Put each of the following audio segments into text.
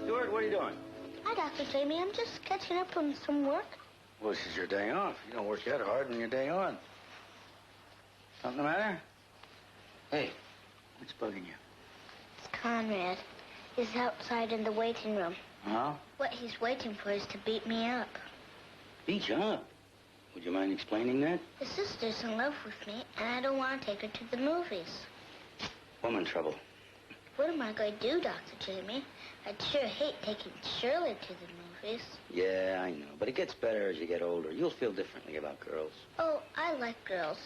Stuart, what are you doing? Hi, Dr. Jamie. I'm just catching up on some work. Well, this is your day off. You don't work that hard on your day on. Something the matter? Hey, what's bugging you? It's Conrad. He's outside in the waiting room. Huh? What he's waiting for is to beat me up. Beat you up? Would you mind explaining that? His sister's in love with me, and I don't want to take her to the movies. Woman trouble. What am I going to do, Dr. Jamie? I'd sure hate taking Shirley to the movies. Yeah, I know. But it gets better as you get older. You'll feel differently about girls. Oh, I like girls.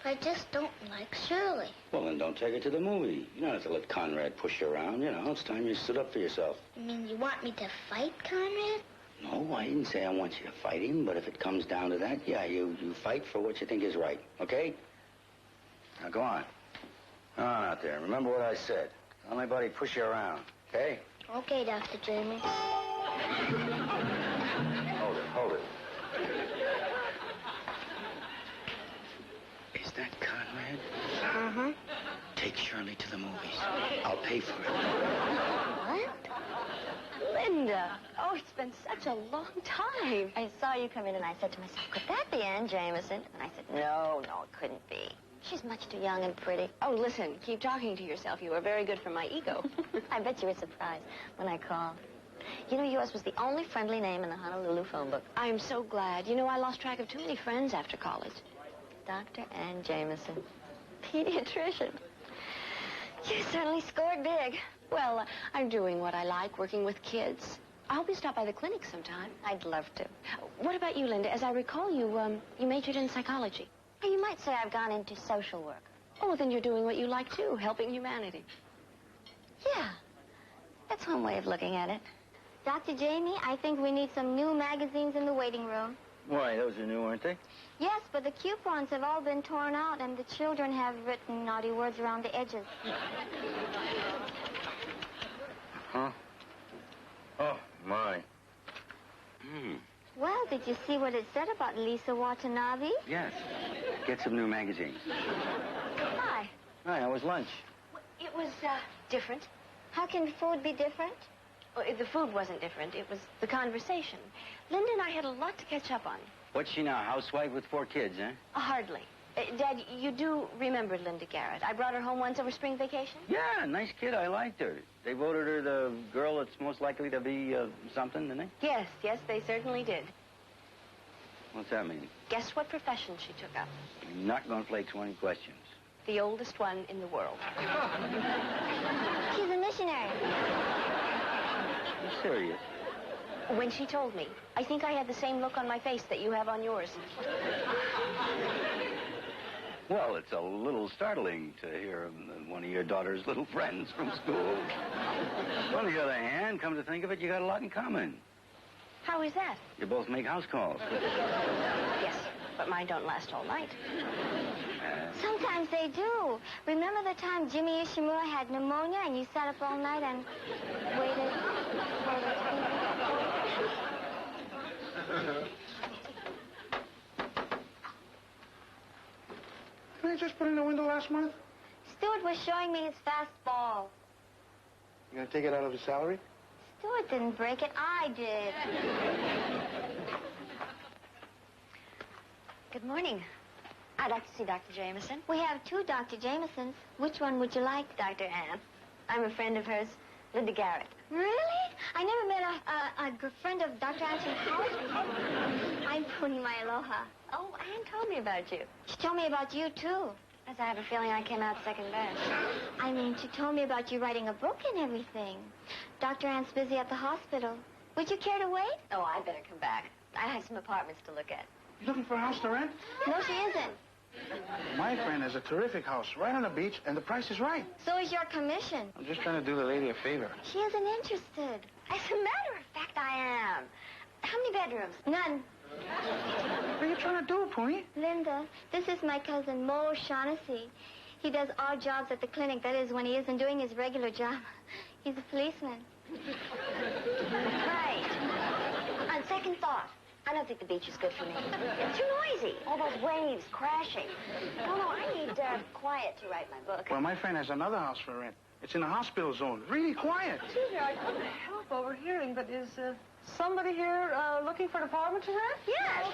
But I just don't like Shirley. Well, then don't take her to the movie. You don't have to let Conrad push you around. You know, it's time you stood up for yourself. You mean you want me to fight Conrad? No, I didn't say I want you to fight him. But if it comes down to that, yeah, you fight for what you think is right. Okay? Now, go on. Go on out there. Remember what I said. Don't let anybody push you around. Okay? Okay, Dr. Jamie. Hold it. Is that Conrad? Uh-huh. Take Shirley to the movies. I'll pay for it. What? Linda. Oh, it's been such a long time. I saw you come in and I said to myself, could that be Ann Jameson? And I said, no, it couldn't be. She's much too young and pretty. Oh, listen, keep talking to yourself. You were very good for my ego. I bet you were surprised when I called. You know, yours was the only friendly name in the Honolulu phone book. I'm so glad. You know, I lost track of too many friends after college. Dr. Ann Jameson, pediatrician. You certainly scored big. Well, I'm doing what I like, working with kids. I hope you stop by the clinic sometime. I'd love to. What about you, Linda? As I recall, you majored in psychology. You might say I've gone into social work. Oh, then you're doing what you like, too, helping humanity. Yeah, that's one way of looking at it. Dr. Jamie, I think we need some new magazines in the waiting room. Why, those are new, aren't they? Yes, but the coupons have all been torn out, and the children have written naughty words around the edges. Huh? Oh, my. Well, did you see what it said about Lisa Watanabe? Yes. Get some new magazines. Hi. Hi, how was lunch? It was, different. How can food be different? Well, the food wasn't different. It was the conversation. Linda and I had a lot to catch up on. What's she now, housewife with 4 kids, eh? Hardly. Dad, you do remember Linda Garrett. I brought her home once over spring vacation. Yeah, nice kid. I liked her. They voted her the girl that's most likely to be something, didn't they? Yes, they certainly did. What's that mean? Guess what profession she took up? I'm not going to play 20 questions. The oldest one in the world. She's a missionary. I'm serious. When she told me, I think I had the same look on my face that you have on yours. Well, it's a little startling to hear one of your daughter's little friends from school. On the other hand, come to think of it, you got a lot in common. How is that? You both make house calls. Yes, but mine don't last all night. Sometimes they do. Remember the time Jimmy Ishimura had pneumonia and you sat up all night and waited for the Didn't I just put in the window last month? Stuart was showing me his fastball. You gonna take it out of his salary? Stuart didn't break it. I did. Good morning. I'd like to see Dr. Jameson. We have 2 Dr. Jamesons. Which one would you like? Dr. Ann. I'm a friend of hers, Linda Garrett. Really? I never met a friend of Dr. Anson's house before. I'm Puni Aloha. Oh, Ann told me about you. She told me about you, too. As I have a feeling I came out second best. I mean, she told me about you writing a book and everything. Dr. Ann's busy at the hospital. Would you care to wait? Oh, I'd better come back. I have some apartments to look at. You looking for a house to rent? No, she isn't. My friend has a terrific house right on the beach, and the price is right. So is your commission. I'm just trying to do the lady a favor. She isn't interested. As a matter of fact, I am. How many bedrooms? None. What are you trying to do, Pony? Linda, this is my cousin, Mo O'Shaughnessy. He does odd jobs at the clinic. That is, when he isn't doing his regular job. He's a policeman. Right. On second thought, I don't think the beach is good for me. It's too noisy. All those waves crashing. No, I need quiet to write my book. Well, my friend has another house for rent. It's in the hospital zone. Really quiet. Excuse me, I couldn't help overhearing, but is somebody here looking for an apartment to rent? Yes.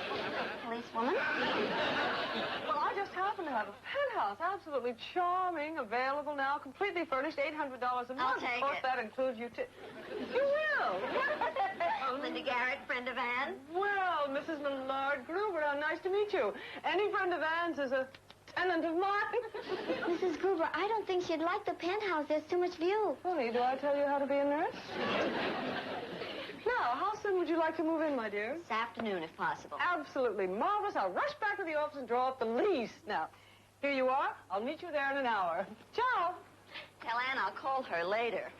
Policewoman? Well, I just happen to have a penthouse, absolutely charming, available now, completely furnished, $800 a month. I'll take Of course, it. that includes you. You will. Linda Garrett, friend of Anne. Well, Mrs. Millard Gruber, how nice to meet you. Any friend of Anne's is a tenant of mine. Mrs. Gruber, I don't think she'd like the penthouse. There's too much view. Honey, do I tell you how to be a nurse? Now, how soon would you like to move in, my dear? This afternoon, if possible. Absolutely marvelous. I'll rush back to the office and draw up the lease. Now, here you are. I'll meet you there in an hour. Ciao. Tell Anne I'll call her later.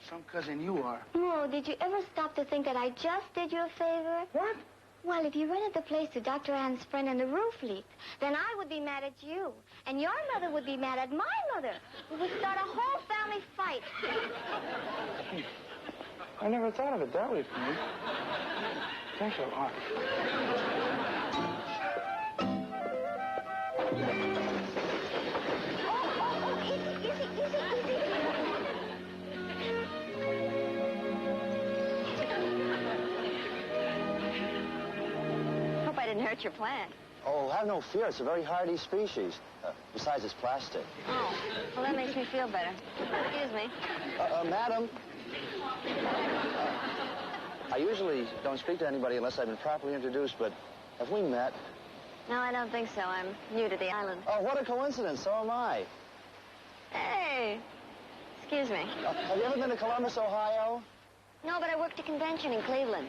Some cousin you are. Mo, did you ever stop to think that I just did you a favor? What? Well, if you rented the place to Dr. Ann's friend and the roof leaked, then I would be mad at you. And your mother would be mad at my mother. We would start a whole family fight. I never thought of it that way, Penny. Thanks a lot. Hope I didn't hurt your plant. Oh, have no fear. It's a very hardy species. Besides, it's plastic. Oh, well, that makes me feel better. Excuse me. Madam. I usually don't speak to anybody unless I've been properly introduced, but have we met? No, I don't think so. I'm new to the island. Oh, what a coincidence. So am I. Hey. Excuse me. Have you ever been to Columbus, Ohio? No, but I worked a convention in Cleveland.